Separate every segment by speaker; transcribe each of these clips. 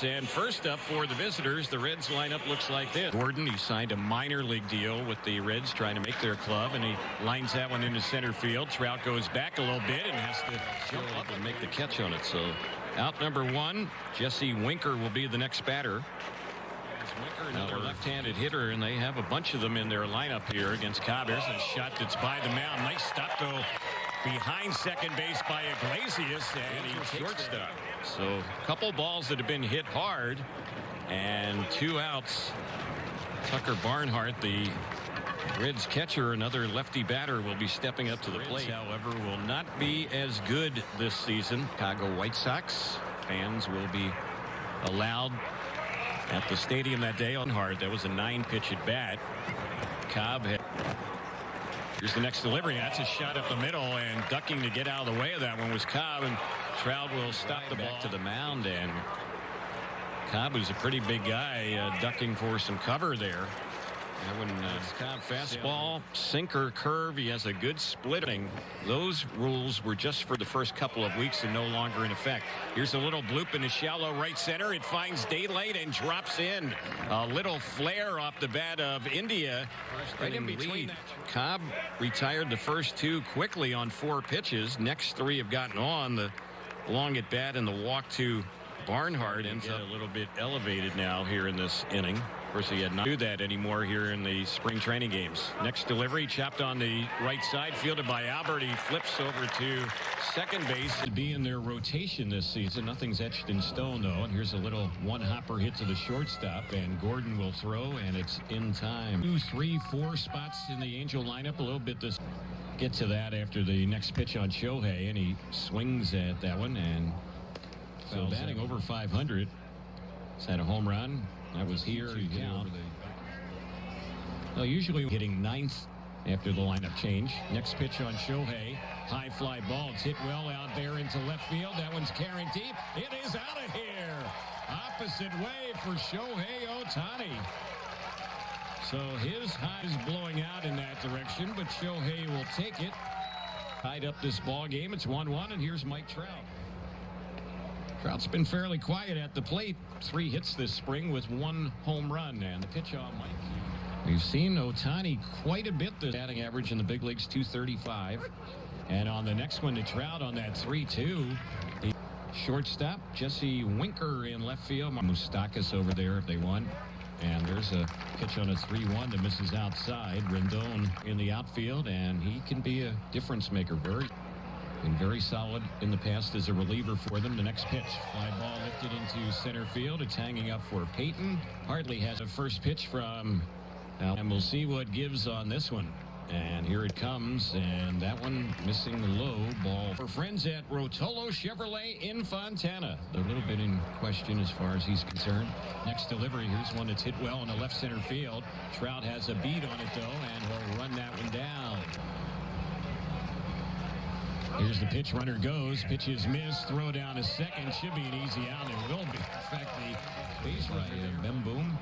Speaker 1: And first up for the visitors, the Reds lineup looks like this. Gordon, he signed a minor league deal with the Reds trying to make their club, and he lines that one into center field. Trout goes back a little bit and has to jump up and make the catch on it. So out number one, Jesse Winker will be the next batter. Winker, another left-handed hitter, and they have a bunch of them in their lineup here against Cobb. There's a shot that's by the mound. Nice stop, though, behind second base by Iglesias, and he shortstop. So a couple balls that have been hit hard, and 2 outs. Tucker Barnhart, the Reds catcher, another lefty batter, will be stepping up to the plate. However, will not be as good this season. Chicago White Sox fans will be allowed at the stadium that day on hard. That was a 9-pitch at bat. Cobb had. Here's the next delivery. That's a shot up the middle, and ducking to get out of the way of that one was Cobb, and Trout will stop the ball to the mound, and Cobb, who's a pretty big guy, ducking for some cover there. That one, Cobb fastball, sinker, curve. He has a good splitting. Those rules were just for the first couple of weeks and no longer in effect. Here's a little bloop in the shallow right center. It finds daylight and drops in. A little flare off the bat of India. Right in between. Cobb retired the first 2 quickly on 4 pitches. Next 3 have gotten on. The long at bat and the walk to Barnhart ends up a little bit elevated now here in this inning. Of course, he had not do that anymore here in the spring training games. Next delivery, chopped on the right side, fielded by Albert. He flips over to second base to be in their rotation this season. Nothing's etched in stone, though. And here's a little one-hopper hit to the shortstop, and Gordon will throw, and it's in time. 2, 3, 4 spots in the Angel lineup. A little bit this. Get to that after the next pitch on Shohei, and he swings at that one, and so batting over 500. He's had a home run. That was here. Well, usually hitting 9th after the lineup change. Next pitch on Shohei. High fly ball. It's hit well out there into left field. That one's carrying deep. It is out of here. Opposite way for Shohei Ohtani. So his high is blowing out in that direction, but Shohei will take it. Tied up this ball game. It's 1-1, and here's Mike Trout. Trout's been fairly quiet at the plate. 3 hits this spring with 1 home run, and the pitch on Mike. We've seen Ohtani quite a bit. The batting average in the big leagues, 235. And on the next one to Trout on that 3-2, the shortstop, Jesse Winker in left field. Moustakas over there if they won. And there's a pitch on a 3-1 that misses outside. Rendon in the outfield, and he can be a difference maker. Been very solid in the past as a reliever for them. The next pitch, fly ball lifted into center field. It's hanging up for Payton. Hardly has a first pitch from and we'll see what gives on this one. And here it comes, and that one missing low ball. For friends at Rotolo Chevrolet in Fontana. A little bit in question as far as he's concerned. Next delivery, here's one that's hit well in the left center field. Trout has a beat on it, though, and he'll run that one down. Here's the pitch, runner goes, pitch is missed, throw down to second, should be an easy out, it will be. In fact, the base runner, Bem Boom.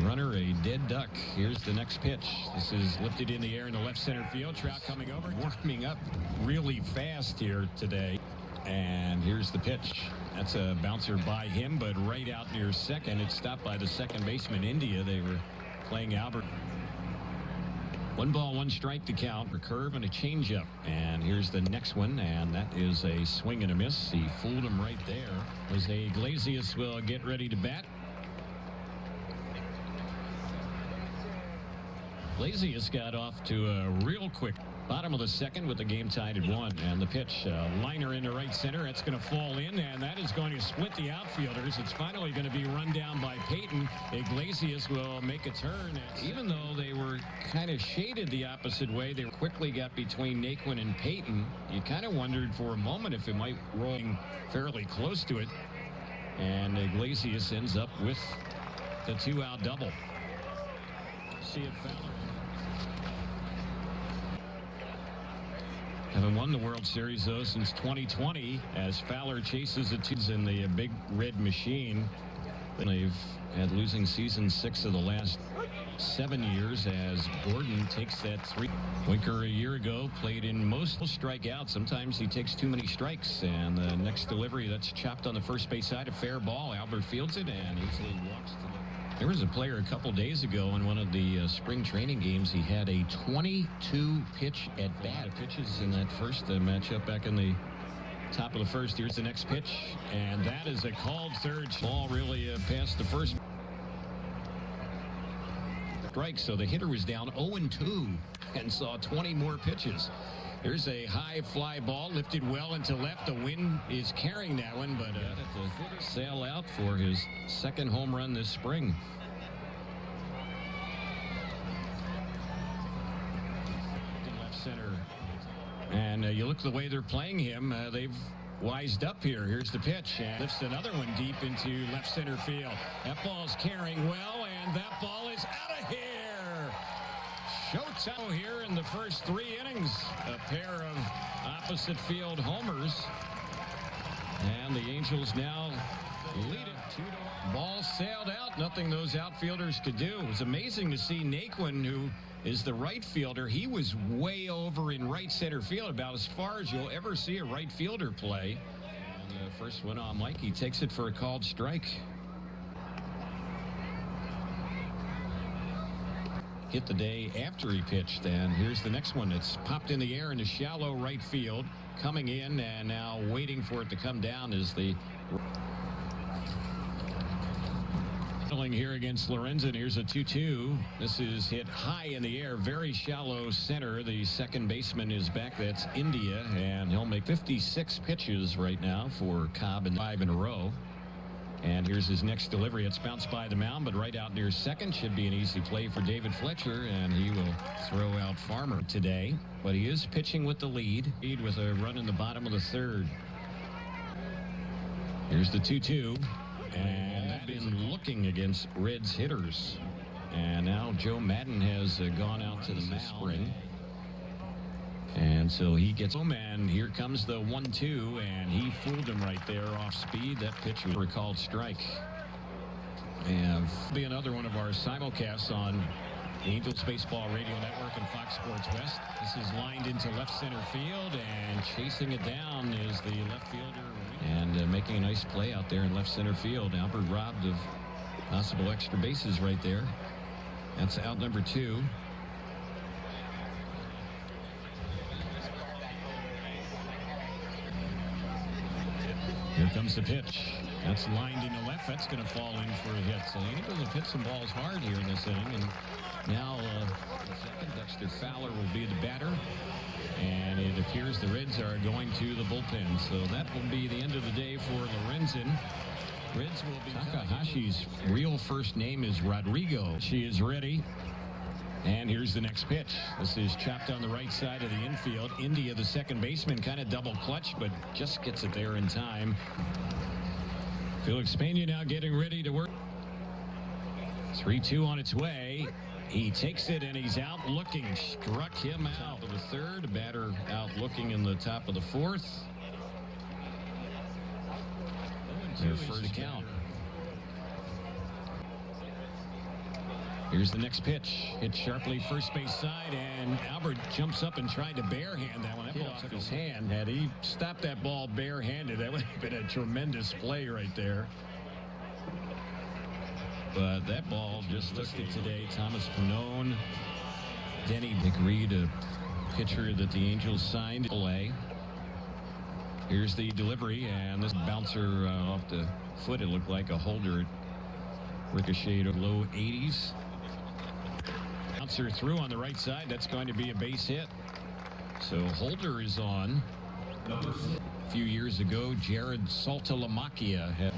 Speaker 1: Runner, a dead duck. Here's the next pitch. This is lifted in the air in the left center field. Trout coming over, warming up really fast here today. And here's the pitch. That's a bouncer by him, but right out near second. It's stopped by the second baseman, India. They were playing Albert. 1 ball, 1 strike to count. A curve and a changeup. And here's the next one, and that is a swing and a miss. He fooled him right there. Jose Iglesias will get ready to bat. Iglesias got off to a real quick bottom of the second with the game tied at 1. And the pitch, liner into right center. That's going to fall in, and that is going to split the outfielders. It's finally going to be run down by Payton. Iglesias will make a turn. Even though they were kind of shaded the opposite way, they quickly got between Naquin and Payton. You kind of wondered for a moment if it might roll fairly close to it. And Iglesias ends up with the 2-out double. See it, Fowler. Haven't won the World Series, though, since 2020, as Fowler chases the twos in the big red machine. They've had losing seasons 6 of the last 7 years as Gordon takes that 3. Winker a year ago played in most strikeouts. Sometimes he takes too many strikes. And the next delivery, that's chopped on the first base side. A fair ball. Albert fields it and easily walks to the. There was a player a couple days ago in one of the spring training games. He had a 22 pitch at bat. Pitches in that first matchup back in the top of the first. Here's the next pitch, and that is a called third. Ball really past the first strike, so the hitter was down 0-2 and saw 20 more pitches. Here's a high fly ball lifted well into left. The wind is carrying that one, but to sail out for his second home run this spring. In left center. And you look the way they're playing him, they've wised up here. Here's the pitch, and lifts another one deep into left center field. That ball's carrying well, and that ball is out of here. Showtime here in the first 3 innings. A pair of opposite field homers, and the Angels now lead it 2-1. Ball sailed out. Nothing those outfielders could do. It was amazing to see Naquin, who is the right fielder. He was way over in right center field, about as far as you'll ever see a right fielder play. And the first one on Mike, he takes it for a called strike. Hit the day after he pitched, and here's the next one. It's popped in the air into shallow right field. Coming in and now waiting for it to come down is the here against Lorenzen. Here's a 2-2. This is hit high in the air, very shallow center. The second baseman is back. That's India, and he'll make 56 pitches right now for Cobb in 5 in a row. And here's his next delivery. It's bounced by the mound, but right out near second. Should be an easy play for David Fletcher, and he will throw out Farmer today. But he is pitching with the lead with a run in the bottom of the third. Here's the 2-2. And they've been looking against Reds hitters. And now Joe Madden has gone out to the mound. And so he gets home, and here comes the 1-2, and he fooled him right there off speed. That pitch was a called strike. And be another one of our simulcasts on the Angels Baseball Radio Network and Fox Sports West. This is lined into left center field, and chasing it down is the left fielder. And making a nice play out there in left center field. Albert robbed of possible extra bases right there. That's out number 2. Here comes the pitch. That's lined into left. That's going to fall in for a hit. So the Angels have hit some balls hard here in this inning. And now the second, Dexter Fowler will be the batter. And it appears the Reds are going to the bullpen. So that will be the end of the day for Lorenzen. Reds will be. Takahashi's real first name is Rodrigo. She is ready. And here's the next pitch. This is chopped on the right side of the infield. India, the second baseman, kind of double clutch, but just gets it there in time. Felix Pena now getting ready to work. 3-2 on its way. He takes it, and he's out looking. Struck him out of the third. Batter out looking in the top of the fourth. Their first count. Here's the next pitch. Hit sharply first base side, and Albert jumps up and tried to barehand that one. That ball took his hand. Had he stopped that ball barehanded, that would have been a tremendous play right there. But that ball just took it today. Thomas Pannone, Denny McReed, a pitcher that the Angels signed. Here's the delivery, and this bouncer off the foot. It looked like a holder. It ricocheted over low 80s. Bouncer through on the right side. That's going to be a base hit. So Holder is on. A few years ago, Jared Saltalamacchia had.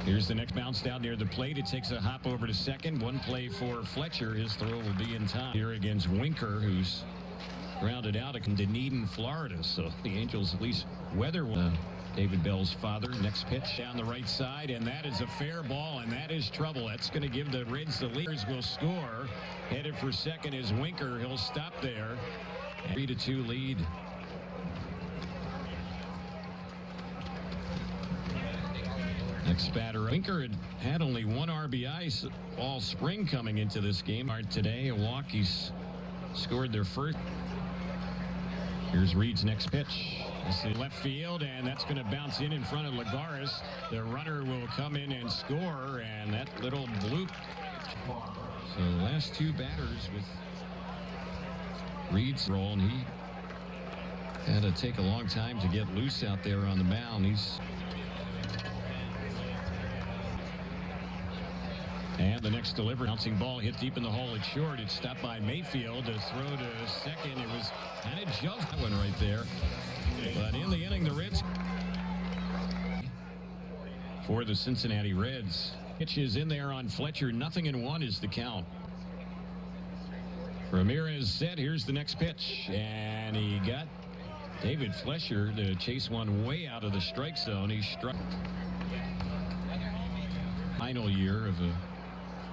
Speaker 1: Here's the next bounce down near the plate. It takes a hop over to second. One play for Fletcher. His throw will be in time. Here against Winker, who's grounded out in Dunedin, Florida. So the Angels at least weather David Bell's father. Next pitch down the right side, and that is a fair ball, and that is trouble. That's going to give the Reds the lead. Will score. Headed for second is Winker. He'll stop there. 3-2 lead. Next batter, Winker had only one RBI all spring coming into this game. Today, a walk. He's scored their first. Here's Reed's next pitch. This is left field, and that's going to bounce in front of Lagares. The runner will come in and score, and that little bloop. So the last two batters with Reed's role, and he had to take a long time to get loose out there on the mound. And the next delivery, bouncing ball hit deep in the hole. It's short. It's stopped by Mayfield to throw to second. It was kind of just that one right there. But in the inning, the Reds for the Cincinnati Reds. Pitch is in there on Fletcher. 0-1 is the count. Ramirez set. Here's the next pitch, and he got David Fletcher to chase one way out of the strike zone. He struck. Final year of a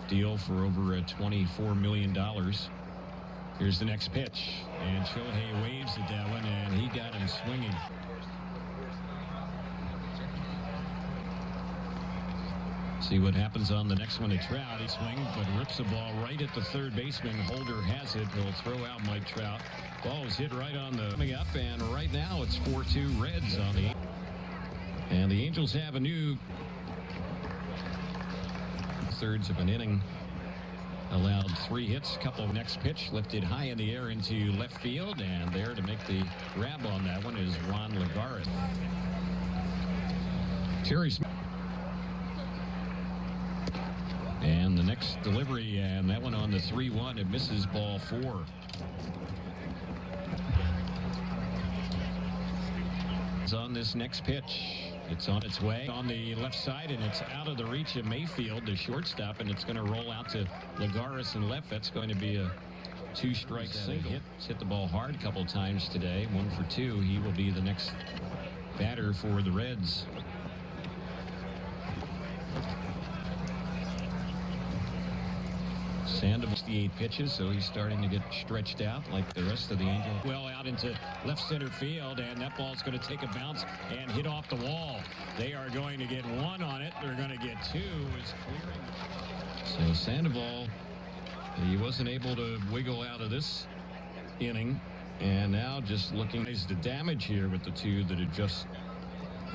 Speaker 1: deal for over $24 million. Here's the next pitch, and Shohei waves at that one, and he got him swinging. See what happens on the next one to Trout. He swings, but rips the ball right at the third baseman. Holder has it. He'll throw out Mike Trout. Ball is hit right on the coming up, and right now it's 4-2 Reds on the. And the Angels have a new thirds of an inning. Allowed 3 hits. Couple next pitch lifted high in the air into left field, and there to make the grab on that one is Juan Lagares. Terry Smith. And the next delivery, and that one on the 3-1. It misses ball 4. It's on this next pitch. It's on its way on the left side, and it's out of the reach of Mayfield, the shortstop, and it's going to roll out to Lagares in left. That's going to be a 2-strike single. Hit the ball hard a couple times today. 1 for 2. He will be the next batter for the Reds. Sandoval 68 pitches, so he's starting to get stretched out like the rest of the Angels. Well out into left center field, and that ball's going to take a bounce and hit off the wall. They are going to get 1 on it. They're going to get 2. It's clearing. So Sandoval, he wasn't able to wiggle out of this inning, and now just looking at the damage here with the 2 that had just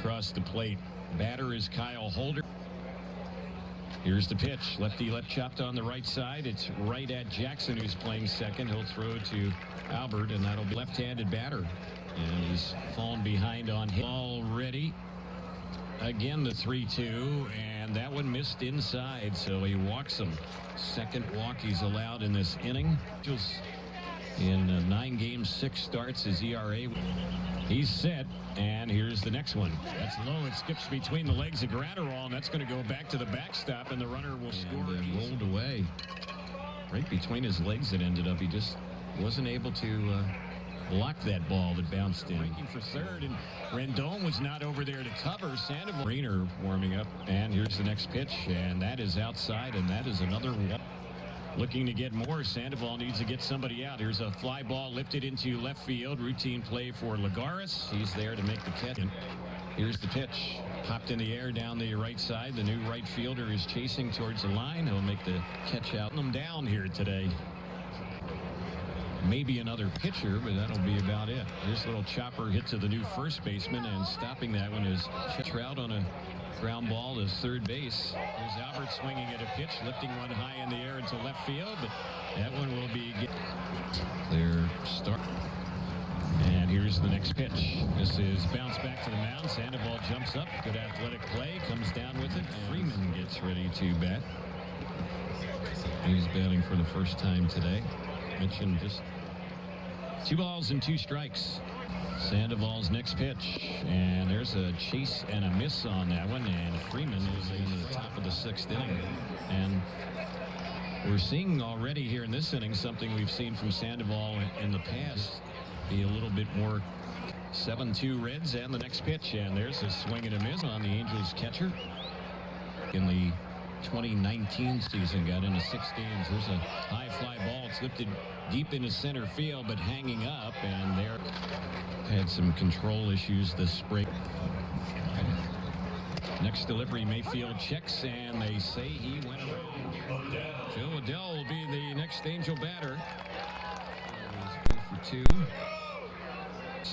Speaker 1: crossed the plate. Batter is Kyle Holder. Here's the pitch. Lefty left chopped on the right side. It's right at Jackson, who's playing second. He'll throw to Albert, and that'll be left-handed batter. And he's fallen behind on hit. Already. Again, the 3-2, and that one missed inside, so he walks him. Second walk he's allowed in this inning. Just in 9 games, 6 starts, his ERA. He's set, and here's the next one. That's low. It skips between the legs of Gratterall, and that's going to go back to the backstop, and the runner will score. And rolled away. Right between his legs it ended up. He just wasn't able to block that ball that bounced in. Breaking for third, and Rendon was not over there to cover. Sandoval. Greener warming up, and here's the next pitch, and that is outside, and that is another walk. Looking to get more. Sandoval needs to get somebody out. Here's a fly ball lifted into left field. Routine play for Lagares. He's there to make the catch. Here's the pitch. Popped in the air down the right side. The new right fielder is chasing towards the line. He'll make the catch out. Them down here today. Maybe another pitcher, but that'll be about it. This little chopper hit to the new first baseman, and stopping that one is Trout on a ground ball to third base. Here's Albert swinging at a pitch, lifting one high in the air into left field, but that one will be clear start. And here's the next pitch. This is bounce back to the mound. Sandoval jumps up. Good athletic play. Comes down with it. Freeman gets ready to bat. He's batting for the first time today. Mentioned just 2 balls and 2 strikes. Sandoval's next pitch, and there's a chase and a miss on that one, and Freeman is in the top of the 6th inning. And we're seeing already here in this inning something we've seen from Sandoval in the past, be a little bit more. 7-2 Reds, and the next pitch, and there's a swing and a miss on the Angels catcher. In the 2019 season, got into 6 games. There's a high fly ball. It's lifted deep into center field, but hanging up, and there had some control issues this spring. Next delivery, Mayfield checks, and they say he went around. Joe Adell will be the next Angel batter. He's 2 for 2.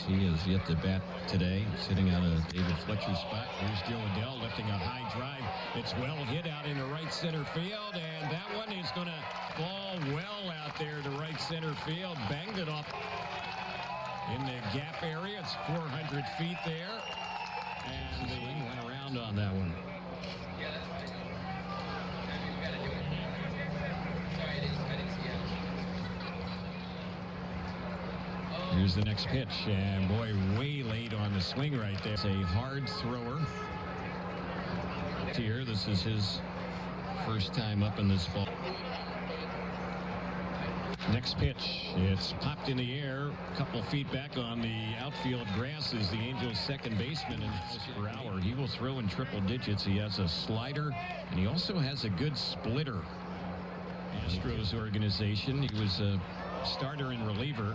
Speaker 1: He has yet to bat today, sitting out of David Fletcher's spot. Here's Joe Adell lifting a high drive. It's well hit out into right center field, and that one is going to fall well out there to right center field. Banged it off in the gap area. It's 400 feet there, and he went around on that one. Here's the next pitch, and boy, way late on the swing right there. It's a hard thrower. Here, this is his first time up in this ball. Next pitch, it's popped in the air, a couple feet back on the outfield grass is the Angels' second baseman in miles per hour. He will throw in triple digits. He has a slider, and he also has a good splitter. Astros organization, he was a starter and reliever.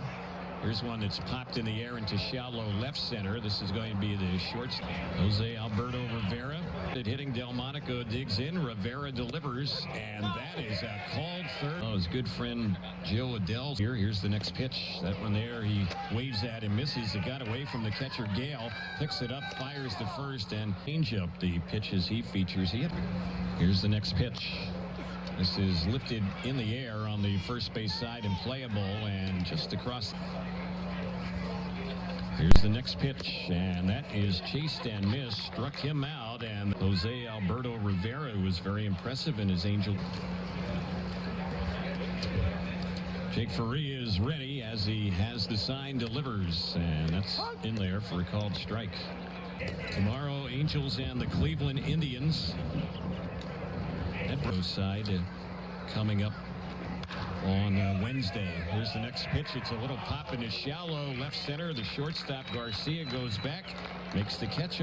Speaker 1: Here's one that's popped in the air into shallow left center. This is going to be the shortstop. Jose Alberto Rivera. Hitting Delmonico digs in. Rivera delivers, and that is a called third. Oh, his good friend Joe Adell here. Here's the next pitch. That one there, he waves at and misses. It got away from the catcher Gale. Picks it up, fires the first, and change up the pitches he features. Here's the next pitch. This is lifted in the air on the first base side and playable, and just across. Here's the next pitch, and that is chased and missed. Struck him out, and Jose Alberto Rivera was very impressive in his Angel. Jake Faria is ready as he has the sign, delivers, and that's in there for a called strike. Tomorrow, Angels and the Cleveland Indians. At both side coming up on Wednesday. Here's the next pitch. It's a little pop into shallow left center. The shortstop Garcia goes back, makes the catch.